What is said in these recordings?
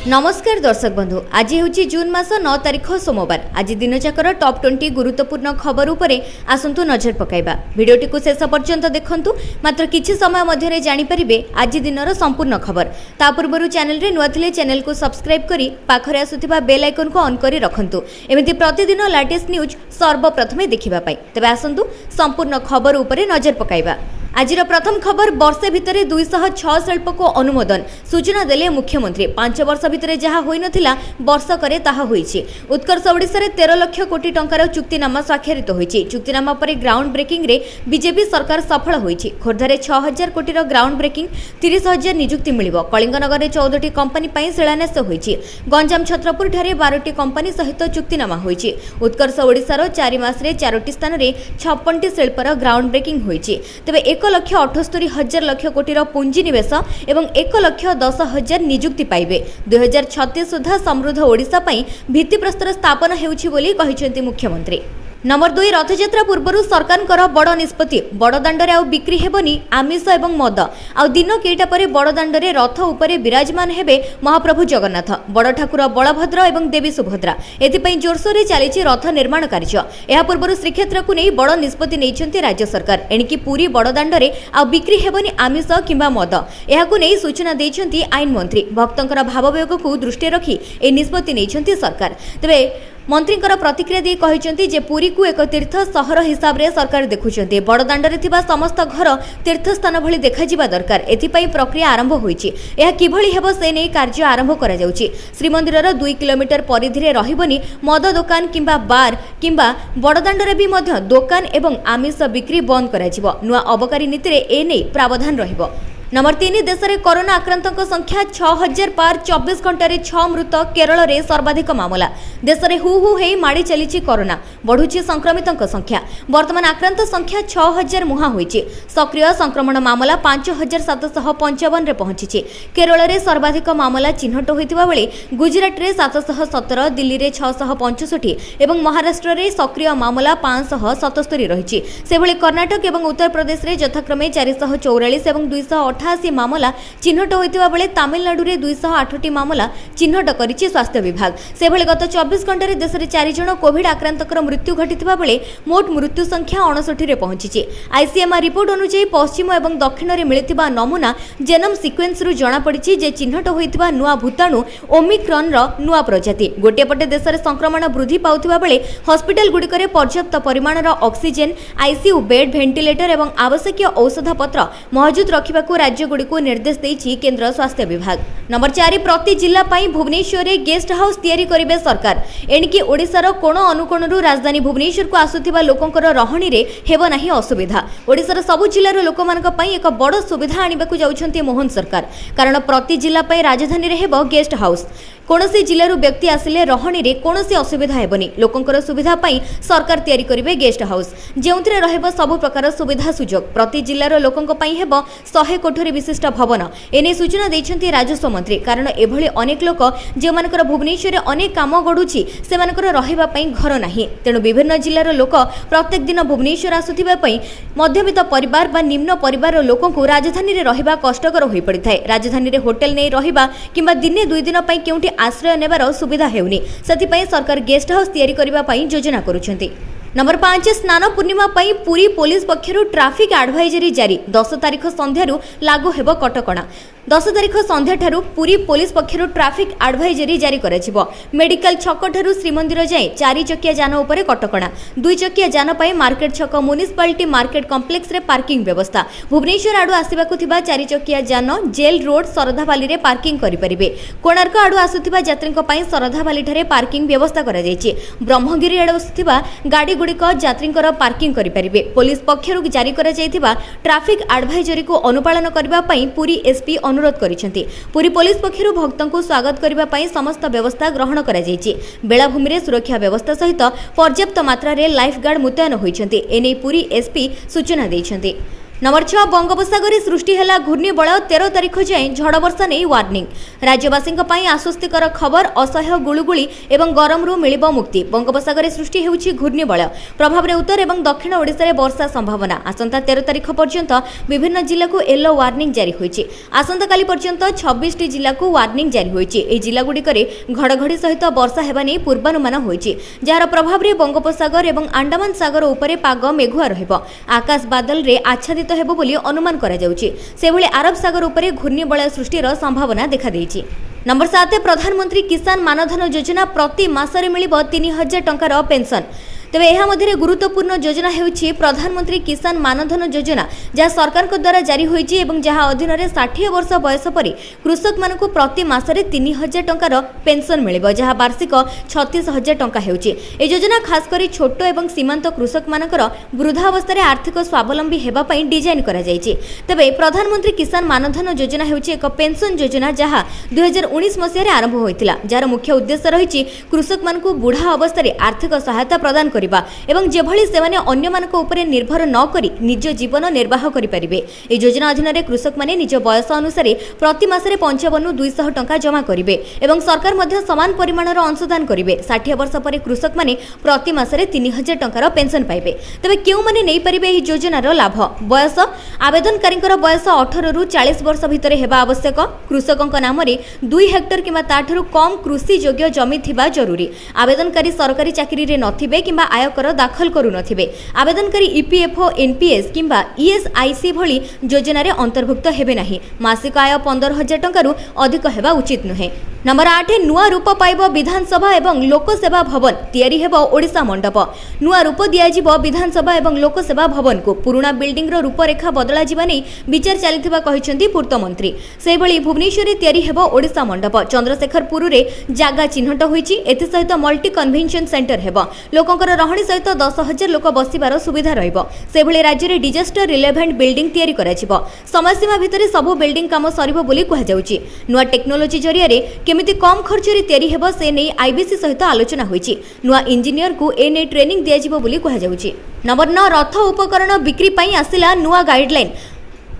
नमस्कार दर्शक बंधु, आज हूँ जून मास 9 तारिख सोमवार। आज दिन जाकर टॉप 20 गुरुत्वपूर्ण खबर उपरे आसंतु नजर पकाइबा। भिडियोटी को शेष पर्यंत देखंतु, मात्र किछि समय मध्यरे जानि परिबे आज दिनर संपूर्ण खबर। ता पूर्व चैनल रे नुआ थिले चैनल को सब्सक्राइब करी पाखरे आसुथिबा बेल आइकन को ऑन करी रखंतु, एमिति प्रतिदिन लेटेस्ट न्यूज सर्वप्रथमे देखिबा पई। तबे आसंतु संपूर्ण खबर उपरे नजर पकाइबा। आजिर प्रथम खबर, वर्षे भितरे 206 शिल्प को अनुमोदन। सूचना देले मुख्यमंत्री। 5 वर्ष भितरे जहा होई नथिला वर्षकरे ताहा होईछि। उत्कर्ष ओडिसा रे 13 लाख कोटी टंकार चुक्तिनामा स्वाक्षरित होईछि। चुक्तिनामा पर ग्राउंड ब्रेकिंग रे बीजेपी सरकार सफल होईछि। खोर्धारे 6000 कोटी रो ग्राउंड ब्रेकिंग, 30,000 नियुक्ति मिलिबो। कलिंगनगर रे 14टी कंपनी पई शिलान्यास होईछि। गंजाम छत्रपुर ठारे 12टी कंपनी सहित चुक्तिनामा होईछि। उत्कर्ष ओडिसा रो 4 मास रे 4टी स्थान रे 56टी शिल्पर ग्राउंड ब्रेकिंग होईछि। तबे 1,78,000 लाख कोटीर पुंजी निवेश एवं 1,10,000 नियुक्ति पाइबे। 2036 सुधा समृद्ध ओडिशा पई भित्तिप्रस्तर स्थापन हेउछि बोली कहिसेंति मुख्यमंत्री। नंबर 2, रथयात्रा पूर्व सरकार बड़ निष्पत्ति। बड़दाण्डरे आउ बिक्री हेबनी आमिष एवं मद। आउ दिन केइटा परे बड़दाण्डरे रथ उपरे विराजमान हेबे महाप्रभु जगन्नाथ, बड़ ठाकुर बलभद्र एवं देवी सुभद्रा। एथिपई जोरसोरे चलीछि रथ निर्माण कार्य। एहा पूर्व श्रीक्षेत्र को नहीं बड़ निष्पत्ति नेइछन्ति राज्य सरकार। एणिकी पुरी बड़दाण्डरे आउ बिक्री हेबनी आमिष किंबा मद। एहाकु नहीं सूचना देइछन्ति आईन मंत्री। भक्तंकर भाववियोग को दृष्टि रखी ए निष्पत्ति नेइछन्ति सरकार। तबे मंत्रींकर प्रतिक्रिया दी कहिसेंति जे पुरी को एक तीर्थ सहर हिसाब रे सरकार देखुछन्ति। बड़दाण्डरे थिबा समस्त घर तीर्थस्थान भली देखाजिबा दरकार। एथिपई प्रक्रिया आरंभ होईछि। एहा किभली हेबो से नै कार्य आरंभ करा जाउछि। श्रीमंदिरर 2 किलोमीटर परिधि रे रहिबनी मद दुकान किंबा बार किंबा बड़दाण्डरे भी मध्य दुकान एवं आमिष बिक्री बंद करा जिवो। नुआ अबकारी नीति रे ए नै प्रावधान रहिबो। नंबर 3, देश में कोरोना आक्रांतों संख्या 6000 पार। 24 घंटे 6 मृत। केरल रे सर्वाधिक मामला। देश में हु हु हेई माड़ी चली कोरोना। बढ़ुची संक्रमितों संख्या। वर्तमान आक्रांत संख्या 6000 मुहा होईछि। सक्रिय संक्रमण मामला 5755 रे पहुंची। केरल रे सर्वाधिक मामला चिन्हट होइतिबा बेले गुजरात रे 717, दिल्ली रे 665 एवं महाराष्ट्र रे सक्रिय मामला 577 रहिछि। सेभଳି कर्नाटक एवं उत्तर प्रदेश रे यथाक्रमे 444 एवं 288 मामला चिन्हट होइतिबा बेले तमिलनाडु रे 208टी मामला चिन्हट करिछि स्वास्थ्य विभाग। सेभଳି गत 24 घंटे देश में 4 जण कोविड आक्रांतकर मृत्यु घटिथिबा बेले मोट मृत्यु संख्या 59 रे पहुंची। आईसीएमआर रिपोर्ट अनुसार पश्चिम एवं दक्षिण रे मिलिथिबा नमूना जेनोम सिक्वेन्स रु जणा पड़िछि जे चिन्हट होइतिबा नुआ भूताणु ओमिक्रॉन रो नुआ प्रजाति। गोटे पटे देश में संक्रमण वृद्धि पाउथिबा बेले हॉस्पिटल गुडिकरे पर्याप्त परिमाण रो ऑक्सीजन, आईसीयू बेड, वेंटिलेटर एवं आवश्यक औषध पत्र मौजूद रखिबाकू राज्यगुड़िको निर्देश देइछि केंद्र स्वास्थ्य विभाग। नंबर 4, प्रति जिला पाई भुवनेश्वर रे गेस्ट हाउस तैयारी करिबे सरकार। एणिकी ओडिसार कोण अनुकोणरू राजधानी भुवनेश्वर को आसुथिबा लोकंकर रहणी रे हेबो नाही असुविधा। ओडिसार सबु जिल्लार लोकमानक पाई एक बड़ सुविधा आनिबाकू जाउछन्ती मोहन सरकार। कारण प्रति जिला पाई राजधानी रे हेबो गेस्ट हाउस। कोनोसी जिल्लारू व्यक्ति आसिले रहणी रे कोनोसी असुविधा हेबनी। लोकंकर सुविधा पाई सरकार तैयारी करिबे गेस्ट हाउस, जेउथिरे रहबो सब प्रकार सुविधा सुजोग। प्रति जिल्लार लोकंक पाई हेबो 100 कोठरी विशिष्ट भवन। एने सूचना दैछन्ती राजस्व मंत्री। कारण एभली अनेक लोक जे मानकर भुवनेश्वर रे अनेक काम गडुछि, से मानकर रहिबा पई घर नाही। तेणु विभिन्न जिल्लार लोक प्रत्येक दिन भुवनेश्वर आसुथिबा पई मध्यवित्त परिवार बा निम्न परिवार लोकंकु राजधानी रे रहिबा कष्टकर होई पड़िथाय। राजधानी रे होटल नै रहिबा किंबा दिने 2 दिन पई केउठी आश्रय नेबार सुविधा हेउनी। सेति पई सरकार गेस्ट हाउस तैयारी करिबा पई योजना करूछन्ती। नंबर 5, स्नान पूर्णिमा पई पुरी पुलिस पक्षरु ट्रैफिक एडवाइजरी जारी। 10 तारिख संध्यारु लागू हेबो कटकणा। 10 तारिख संध्या ठारू पुरी पुलिस पक्षरु ट्रैफिक एडवाइजरी जारी कराजिबो। मेडिकल छक ठारू श्रीमंदिर जाए 4 चकिया जान उपरे कटकणा। 2 चकिया जान पई मार्केट छक म्युनिसिपालिटी मार्केट कॉम्प्लेक्स रे पार्किंग व्यवस्था। भुवनेश्वर आडू आसीबाकू थिबा 4 चकिया जान जेल रोड सरधाबाली रे पार्किंग करि परिबे। कोणार्क आडू आसुथिबा यात्रीक पई सरधाबाली ठारे पार्किंग व्यवस्था करा जायछि। ब्रह्मगिरी आडू आसुथिबा गाड़ी गुड़िक यात्रींकर पार्किंग करि परिबे। पुलिस पक्षरु जारी करा जायथिबा ट्रैफिक एडवाइजरी को अनुपालन करबा पई पुरी एसपी अनुरोध करिसेंति। पुरी पुलिस पक्षरु भक्तंकु स्वागत करबा पई समस्त व्यवस्था ग्रहण करा जायछि। बेलाभूमि रे सुरक्षा व्यवस्था सहित पर्याप्त मात्रा रे लाइफ गार्ड मुतयन होइछन्ति। एनै पुरी एसपी सूचना दैछन्ति। नंबर 6 बंगोपसागर सृष्टि है घूर्णिबलय 13 तारिख जाए झड़ वर्षा नहीं वार्निंग राज्यवासी आश्वस्तिकर खबर असह्य गुळुगुळी एवं गरम रु मिलिबो मुक्ति बंगोपसागर सृष्टि हेउछि घूर्णिबलय प्रभाव में उत्तर और दक्षिण ओडिशा रे वर्षा संभावना आसंता 13 तारिख पर्यंत विभिन्न जिला को येलो वार्निंग जारी होइछि आसंता काली पर्यंत 26 जिला को वार्निंग जारी होइछि ए जिला गुडिकरे घड़घड़ी सहित वर्षा हेबा नै पूर्वानुमान होइछि जार प्रभाव रे बंगोपसागर एवं अंडमान सागर उपरे पाग मेघुआ रहिबो आकाश बादल रे आच्छादित हेबो बोली अनुमान करा जाउछि सेभଳି अरब सागर उपरे घूर्णिबलय सृष्टिर संभावना देखा देइछि। नंबर 7 प्रधानमंत्री किसान मानधन योजना प्रति मासरे मिलिबो 3000 टंकार पेंशन तेबे एहा मध्यरे गुरुत्वपूर्ण योजना हेउछि प्रधानमंत्री किसान मानधन योजना जहाँ सरकार द्वारा जारी होइछि एवं जहाँ अधीन 60 वर्ष बयस परि कृषक मानकु प्रति मासरे 3000 टंकार पेंशन मिलिबो जहाँ वार्षिक 36000 टंका हेउछि ए योजना खास करी छोट एवं सीमांत कृषक मानकर वृद्धावस्था आर्थिक स्वावलंबी हेबा पई डिजाइन करा जाइछि तेबे प्रधानमंत्री किसान मानधन योजना हेउछि एक पेंशन योजना जहाँ 2019 मसिया आरंभ होइतिला जार मुख्य उद्देश्य रहिछि कृषक मानकु बुढ़ा अवस्था आर्थिक सहायता प्रदान एवं जेभଳି सेमाने अन्य मानक उपरे निर्भर न करी निज जीवन निर्वाह करि परिबे ए योजना अधीन रे कृषक माने निज बयस अनुसार प्रति मासरे 55 नु 200 टंका जमा करिवे एवं सरकार मध्य समान परिमाणर अंशदान करिवे 60 वर्ष परे कृषक माने प्रति मासरे 3000 टंकार पेंशन पाइबे तबे केउ माने नै परिबे ए योजनार लाभ बयस आवेदनकारींकर बयस 18 रु 40 वर्ष भितरे हेबा आवश्यक कृषकक नाम रे 2 हेक्टर किबा ताठरु कम कृषि योग्य जमी थिबा जरूरी आवेदनकारी सरकारी चाकरी रे नथिबे किबा आयकर दाखल करू नथिबे आवेदनकारी ईपीएफओ एनपीएस किंबा ईएसआईसी भली योजना रे अंतर्भुक्त हेबे नाही मासिक आय 15000 टंका रु अधिक हेबा उचित नुहे। नंबर 8 नुआ रूप पाइबो विधानसभा एवं लोकसेवा भवन तयारी हेबो ओडिशा मंडप नुआ रूप दिया जिवो विधानसभा एवं लोकसेवा भवन को पुराना बिल्डिंग रो रूपरेखा बदला जिबा नै विचार चलिथिबा कहिसंती पूर्त मंत्री सेहि भली भुवनेश्वर तयारी हेबो ओडिशा मंडप चंद्रशेखरपुर रे जागा चिन्हट होईची एथि सहित मल्टी कन्वेंशन सेंटर हेबो लोकंकर रहणी सहित 10,000 लोक बसिबार सुविधा रहिबो सेभଳି राज्य रे डिजास्टर रिलेवेंट बिल्डिंग तयारी कराजिबो समय सीमा भितरे सबु बिल्डिंग काम सरिबो बोली कहा जाउची नुआ टेक्नोलॉजी जरिया रे केमिति कम खर्च रे तयारी हेबो से नै आईबीसी सहित आलोचना होईची नुआ इंजीनियर को ए नै ट्रेनिंग दिया जिवो बोली कहा जाउची। नंबर 9 रथ उपकरण बिक्री पई आसिला नुआ गाइडलाइन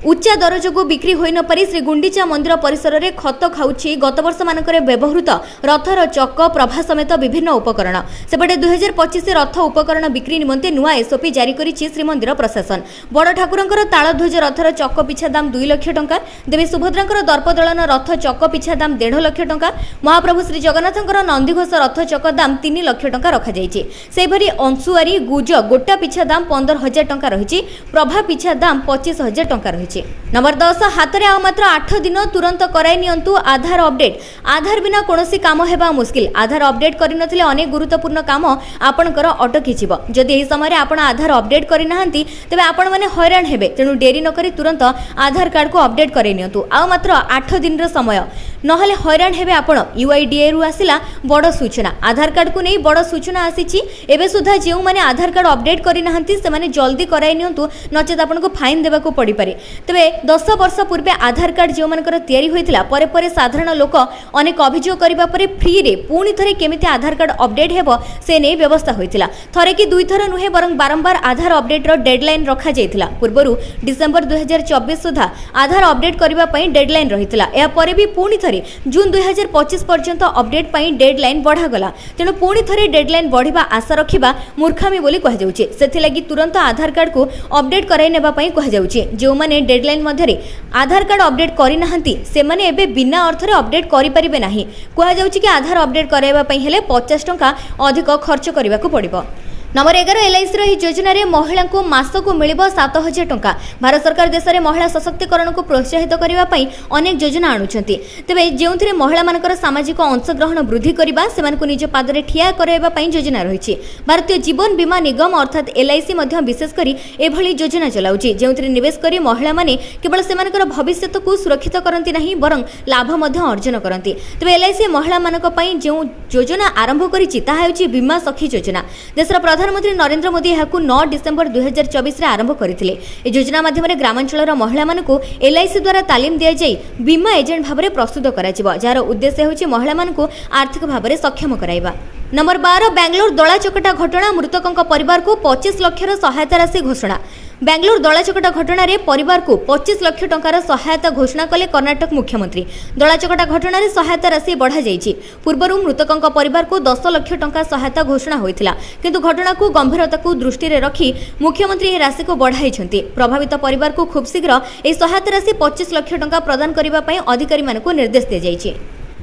उच्चा दर जो बिक्री होई न पारि श्री गुंडीचा मंदिर परिसर में खत खाऊछि गत वर्ष मानकरे व्यवहृत रथर चक प्रभा समेत विभिन्न उपकरण सेपटे 2025 रथ उपकरण बिक्री निमंते नुआ एसओपी जारी करिछि श्रीमंदिर प्रशासन बड़ ठाकुरंकर तालध्वज रथर चक पिछा दाम 2 लाख टंका देवी सुभद्रांकर दर्पदलन रथ चक पिछा दाम 1.5 लाख टंका महाप्रभु श्री जगन्नाथंकर नंदीघोष रथ चक दाम 3 लाख टंका रखा जाइछि सेभरी अंशुआरी गुज गोटा पिछा दाम 15,000 टंका रहिछि प्रभा पिछा दाम 25,000 टंका रहिछि। नंबर 10 हाथ रे आ मात्र 8 दिन तुरंत कराई नियंतु आधार अपडेट आधार बिना कोनोसी काम हेबा मुश्किल आधार अपडेट करि नथिले अनेक गुरुत्वपूर्ण काम आपनकर अटकी जिवो जदि एही समय आपण आधार अपडेट करि नाहंती तबे आपण माने हैरान हेबे तेनु डेरी न करी तुरंत आधार कार्ड को अपडेट करै नियंतु आ मात्र 8 दिन रो समय नहले हैरान हेबे आपण यूआईडीए रु आसिला बड़ सूचना आधार कार्ड को नै बड़ सूचना आसीची एबे सुधा जेउ माने आधार कार्ड अपडेट करि नाहंती से माने जल्दी कराई नियंतु नचेत आपण को फाइन देबा को पड़ी पारे तेबे 10 वर्ष पूर्वे आधार कार्ड जो मानकर तयारी होइतिला परे परे साधारण लोक अनेक अभियोग करिबा परे फ्री रे पुणी थरे केमिति आधार कार्ड अपडेट हेबो से नै व्यवस्था होइतिला थरे कि दुई थर नुहे बरं बारंबार आधार अपडेट रो डेडलाइन रखा जाइतिला पूर्वरु डिसेंबर 2024 सुधा आधार अपडेट करिबा पई डेडलाइन रहितिला या परे भी पुणी थरे जून 2025 पर्यंत अपडेट पई डेडलाइन बढ़ा गला तेनु पुणी थरे डेडलाइन बढ़िबा आशा रखिबा मूर्खामी बोली कह जाउची सेथि लागि तुरंत आधार कार्ड को अपडेट कराई नेबा पई कह जाउची जो माने डेडलाइन मध्यरे आधार कार्ड अपडेट करि नाहंती से माने एबे बिना अर्थरे अपडेट करि परिबे नाही कह जाउची कि आधार अपडेट कराइबा पई हेले 50 टंका अधिक खर्च करिबा को पड़िबो। नंबर 11 एलआईसी रही योजना रे महिला को मासको मिलिबो 7,000 टंका भारत सरकार देश में महिला सशक्तिकरण को प्रोत्साहित करबा पई अनेक योजना आणुछंती तेबे जेउथिरे महिला मानकर सामाजिक अंशग्रहण वृद्धि करबा सेमान को निज पादरे ठिया कराइबा पई योजना रहिछि भारतीय जीवन बीमा निगम अर्थात एलआईसी मध्य विशेष करी एभली योजना चलाउछि जेउथिरे निवेश करी महिला माने केवल सेमानकर भविष्यत को सुरक्षित करंती नाही बरं लाभ मध्य अर्जन करंती तेबे एलआईसी महिला मानक पई जेउ योजना आरंभ करिछि ता हेउछि बीमा सखी योजना देशर प्रधानमंत्री नरेंद्र मोदी यह 9 डिसेंबर 2024 आरंभ करथिले ए योजना माध्यम ग्रामांचल महिला मानकु एलआईसी द्वारा तालीम दिया जाई बीमा एजेंट भाबरे प्रस्तुत कराजिबो जार उद्देश्य होछि महिला मानकु आर्थिक भाबरे सक्षम कराइबा। नंबर 12 बेंगलोर दला चकटा घटना मृतकों परिवार को 25 लाख सहायता राशि घोषणा बेंगलोर दलाचकटा घटना परिवार को 25 लाख टंकार सहायता घोषणा कले कर्नाटक मुख्यमंत्री। दलाचकटा घटना सहायता राशि बढ़ा जाइछि। पूर्व मृतकों परिवार को 10 लाख टंका सहायता घोषणा होइथिला, किंतु घटना को गंभीरता को दृष्टि रे रखी मुख्यमंत्री यह राशि को बढ़ाइछन्ति। प्रभावित परिवार को खूब शीघ्र यह सहायता राशि 25 लाख टंका प्रदान करबा पई अधिकारी मानकु निर्देश दि जाइछि।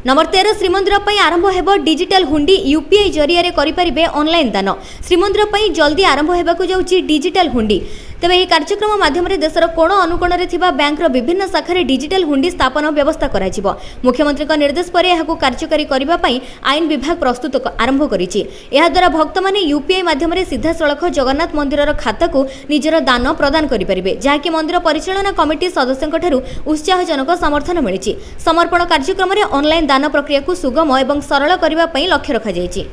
नंबर 13 श्रीमंदिर पर आरंभ हेबो डिजिटल हुंडी। यूपीआई जरिया रे करि परिबे ऑनलाइन दान। श्रीमंदिर पर जल्दी आरंभ हेबाकु जाउछि डिजिटल हुंडी। तेबे यह कार्यक्रम माध्यम देशर कोण अनुकोण बैंक विभिन्न शाखा डिजिटल हुंडी स्थापन व्यवस्था कराजिबो। मुख्यमंत्री निर्देश पर यह कार्यकारी करबा पई आईन विभाग प्रस्तुत आरंभ करिछि। एहा द्वारा भक्त माने यूपीआई माध्यम सीधा सड़क जगन्नाथ मंदिर खाता को निजर दान प्रदान करि परिबे, जाकि मंदिर परिचालना कमिटी सदस्यଙ୍କ ठारू उत्साहजनक समर्थन मिलिछि। समर्पण कार्यक्रम रे ऑनलाइन दान प्रक्रिया को सुगम एवं सरल करबा पई लक्ष्य रखा जाइछि।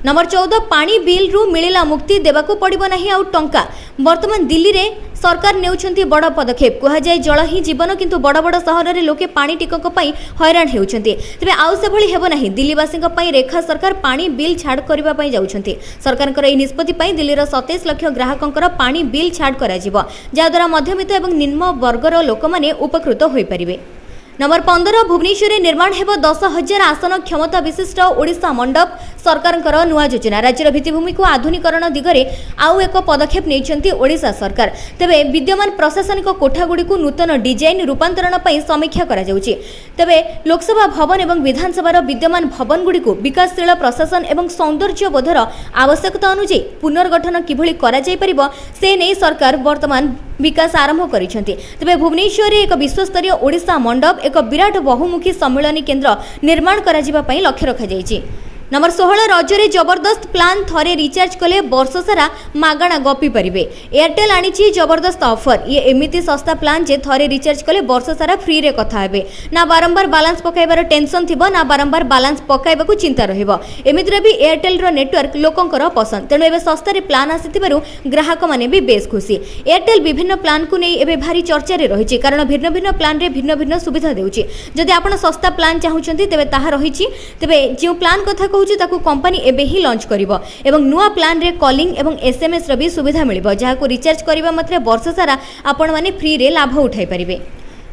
नंबर 14 पानी बिल रु मिलिला मुक्ति देबाकू पड़िबो नाही आउ टंका। वर्तमान दिल्ली रे सरकार नेउछंती बड़ पदक्षेप। कहा जाय जल ही जीवन, किंतु बड़ बड़ सहर रे लोके पानी टिकक पई हैरान हेउछंती। तबे आउ से भली हेबो नाही। दिल्लीवासीक पई रेखा सरकार पानी बिल छाड़ करबा पई जाउछंती। सरकारकर एही निष्पत्ति पई दिल्लीर 27 लाख ग्राहकंकर पानी बिल छाड़ करा जिवो, जा द्वारा मध्यमित एवं निम्न वर्गर लोक माने उपकृत होई परिबे। नंबर 15 भुवनेश्वर निर्माण हेबो 10,000 आसन क्षमता विशिष्ट ओडिशा मंडप। सरकारଙ୍କର नुआ योजना। राज्यर भित्तिभूमि को आधुनिकरण दिगरे आउ एक पदक्षेप नेइछंती ओडिशा सरकार। तेबे विद्यमान प्रशासनिक कोठागुडी को नूतन डिजाइन रूपांतरण पई समीक्षा करा जाउची। तेबे लोकसभा भवन एवं विधानसभार विद्यमान भवन गुडी को विकासशील प्रशासन एवं सौंदर्य बोधर आवश्यकता अनुसार पुनर्गठन किभଳି करा जाय परिबो से नै सरकार वर्तमान विकास आरंभ करिसेंती। तेबे भुवनेश्वर एक विश्वस्तरीय ओडिशा मंडप एक विराट बहुमुखी सम्मेलन केन्द्र निर्माण करा जिबा पई लक्ष्य रखा जायछि। नंबर 16 रजरे जबरदस्त प्लान थरे रिचार्ज कले वर्ष सारा मागणा गपी परिबे। एयरटेल आनिछि जबरदस्त ऑफर। ये एमिति सस्ता प्लान जे थरे रिचार्ज कले वर्ष सारा फ्री रे कथा हेबे। ना बारंबार बैलेंस पकाइबार टेंशन थिबो, ना बारंबार बैलेंस पकाइबाकू चिंता रहिबो। एमितिरे भी एयरटेल रो नेटवर्क लोकंकर पसंद, तेणु एबे सस्ता रे प्लान आसिथिबारु ग्राहक माने भी बेस खुशी। एयरटेल विभिन्न प्लान को नै एबे भारी चर्चा रे रहिछि, कारण भिन्न भिन्न प्लान रे भिन्न भिन्न सुविधा देउछि। जदि आपण सस्ता प्लान चाहुचंती तेबे ताहा रहिछि। तेबे जे प्लान कथा ताकू कंपनी एबे ही लॉन्च करिवो एवं नुआ प्लान रे कॉलिंग एवं एसएमएस रो भी सुविधा मिलिबो, जाहाको रिचार्ज करिबा मात्रे वर्ष सारा आपण माने फ्री रे लाभ उठाई परिबे।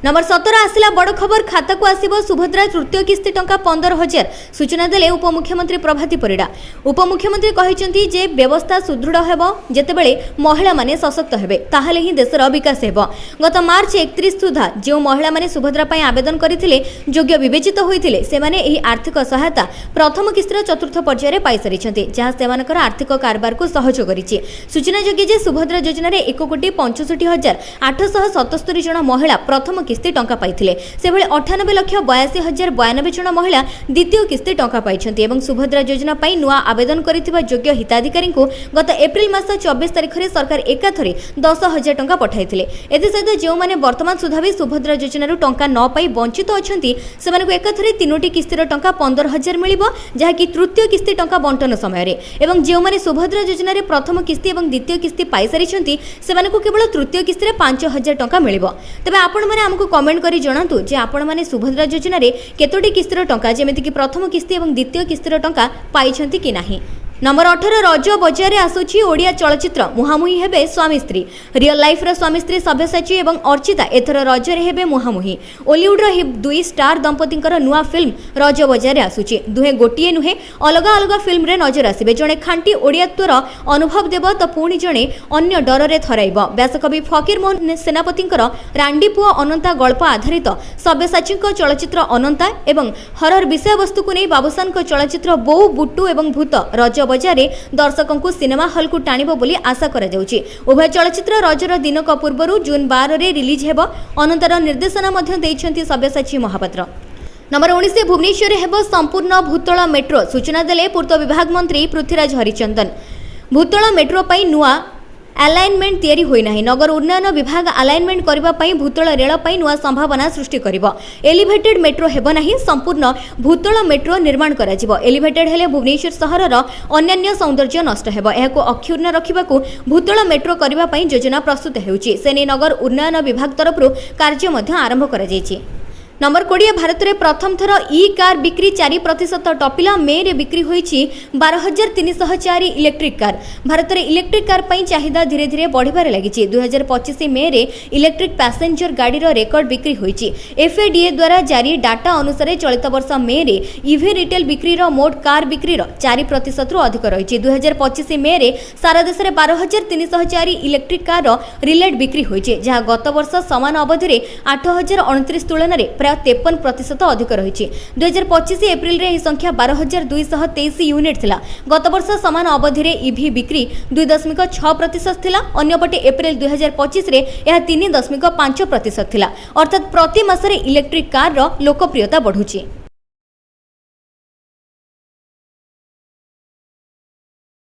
नंबर 17 आसिला बड़ खबर। खाता को आसीबो सुभद्रा तृतीय किस्ती टंका 15,000। सूचना देले उपमुख्यमंत्री प्रभाती परिडा। उपमुख्यमंत्री कहिसंती जे व्यवस्था सुदृढ़ हेबो जेतेबेले महिला माने सशक्त हेबे, ताहाले ही देशर विकास हेबो। गत मार्च 31 सुधा जे महिला माने सुभद्रा पई आवेदन करिथिले योग्य विवेचित होइथिले से माने एही आर्थिक सहायता प्रथम किस्तीर चतुर्थ पर्याय रे पाई सारिछंती, जहा सेमानकर आर्थिक कारबार को सहज करिछि। सूचना जोग्य जे सुभद्रा योजना रे 1,65,877 जन महिला प्रथम किस्ती टंका पाइथिले। से भले 98,82,092 जन महिला द्वितीय किस्ती टंका पाइछंती एवं सुभद्रा योजना पई नुआ आवेदन करिथिबा योग्य हिताधिकारी को गत एप्रिल मास 24 तारिख रे सरकार एकाथरे 10,000 टंका पठाइथिले। एते सहित जे माने वर्तमान सुधा भी सुभद्रा योजना रो टंका न पाई वंचित अछंती सेमाने को एकाथरे 3टी किस्तीर टंका 15,000 मिलिबो, जहा कि तृतीय किस्ती टंका बंटन समय रे। एवं जे माने सुभद्रा योजना रे प्रथम किस्ती एवं द्वितीय किस्ती पाई सारिछंती सेमाने को केवल तृतीय किस्ती रे 5,000 टंका मिलिबो। तबे आपण माने हमकु कमेंट करी जणातु जे आपण माने सुभद्रा योजना रे केतोटी किस्तीर टंका जेमिति कि प्रथम किस्ती एवं द्वितीय किस्तीर टंका पाइछंती कि नाही। नंबर 18 रज बजार आसुची ओडिया चलचित्र मुहामुही हेबे स्वामी स्त्री। रियल लाइफ रो स्वामी स्त्री सभ्यसाची एवं अर्चिता एथर रजरे हेबे मुहामुही। ओलीवुड रो दुई स्टार दंपतिंकर नुआ फिल्म रज बजार आसुची। दुहे गोटिए नुहे अलग अलग फिल्म रे नजर आसिबे। जणे खांटी ओडियात्वर अनुभव देब तो पुणी जणे अन्य डर रे थराइब। व्यासकवि फकीर मोहन सेनापतिंकर रांडीपुआ अनंता गल्प आधारित सभ्यसाचीଙ୍କ चलचित्र अनंता एवं हरर विषय वस्तु को नै बाबूसानଙ୍କ चलचित्र बोऊ बुट्टू एवं भूत रज बजारे दर्शकों को सिनेमा हॉल को टाणिबो बोली आशा करा जाउची। उभय चलचित्र रजर दिनक पूर्वरु जून 12 रे रिलीज हेबो। अनंतर निर्देशना मध्य दैछंती सब्यसाची महापात्र। नंबर 19 भुवनेश्वर हेबो संपूर्ण भूतल मेट्रो। सूचना देले पूर्त विभाग मंत्री पृथ्वीराज हरिचंदन। भूतल मेट्रो पई नुआ अलाइनमेंट तैयारी होई नाही। नगर उन्नयन विभाग अलाइनमेंट करबा पई भूतल रेल पई नुआ संभावना सृष्टि करिवो। एलिवेटेड मेट्रो हेबो नाही, संपूर्ण भूतल मेट्रो निर्माण करा जिवो। एलिवेटेड हेले भुवनेश्वर शहरर अन्यान्य सौंदर्य नष्ट हेबो। एहाको अक्षुण्ण रखिबाकू भूतल मेट्रो करबा पई योजना प्रस्तुत हेउची। सेने नगर उन्नयन विभाग तरफरु कार्य मध्य आरंभ करा जायछि। नंबर 20 भारत में प्रथम थर ई कार बिक्री 4% टपिला मे रे बिक्री होईची 12,304 इलेक्ट्रिक कार। भारत में इलेक्ट्रिक कार पई चाहिदा धीरे धीरे बढ़िबार लागिची। 2025 मे रे इलेक्ट्रिक पैसेंजर गाड़ी रो रेकर्ड बिक्री होईची। एफएडीए द्वारा जारी डाटा अनुसार चलित वर्ष मे रे ईवी रिटेल बिक्री रो मोट कार बिक्री रो 4% रु अधिक रहिची। 2025 मे रे सारा देश में 12,304 इलेक्ट्रिक कार रो रिलेट बिक्री होईची, जहां गत वर्ष समान अवधि रे 8,029 तुलन रे प्राय 53% अधिक रही। 2025 एप्रिल रे यह संख्या 12,223 यूनिट थिला। गत वर्ष समान अवधि रे ईवी बिक्री 2.6% थिला। अन्यपटे एप्रिल 2025 रे यह 3.5% थिला। अर्थात प्रति मासरे इलेक्ट्रिक कार रो लोकप्रियता बढ़ुची।